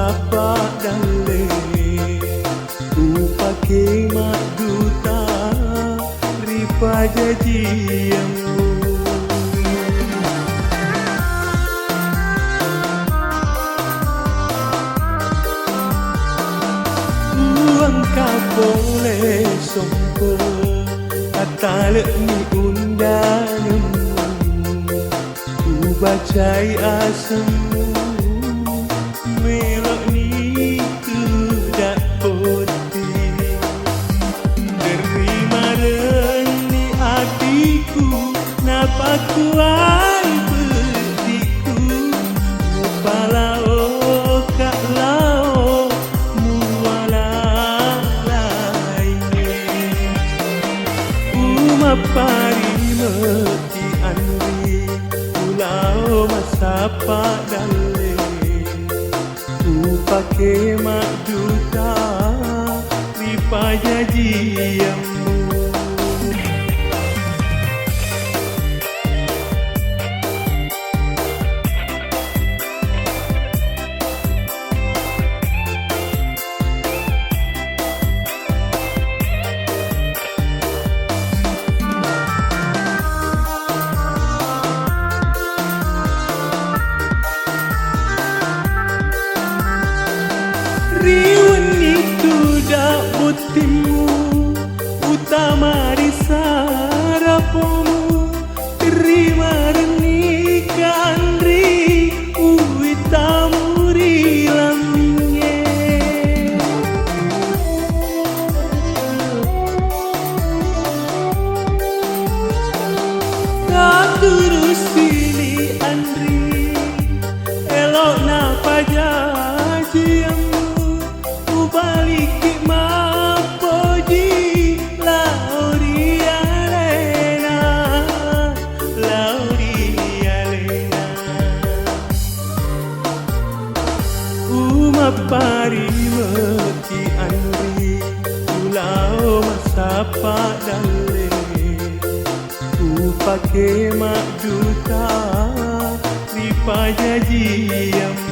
masapa dale upake maduta ripa jajiamu uang kapong le sompo katale ni undanganmu bacai asamu melok ni tidak poti terima reni hatiku napa kuai bediku palao kak lao muala lainnya umapari meti anri pulau masapa dale upake maduta ripa jajiamu riun itu dak butimu utama di sarapomu terima reni kandri uitamu rilamnya tak terus sini andri elok napa jajiamu baliki mapoji lauria lena umapari meti anri pulau masapa dale upake maduta ripa jajiamu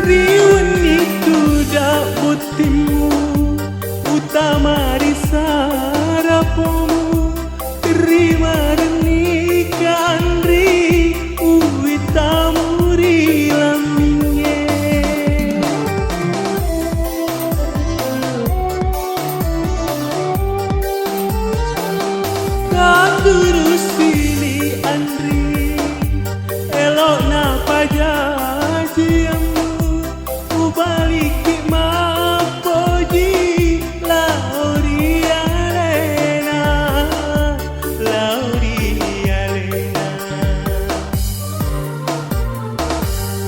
riun itu dak butimu utama di sarapomu terima reni kandri uitamu rilamnya tak terus sini andri elok napa jajiamu baliki mapoji lauria lena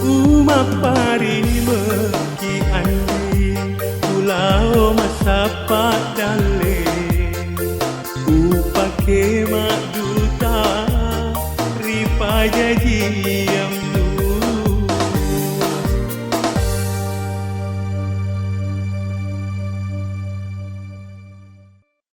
umapari meki andri pulau masapa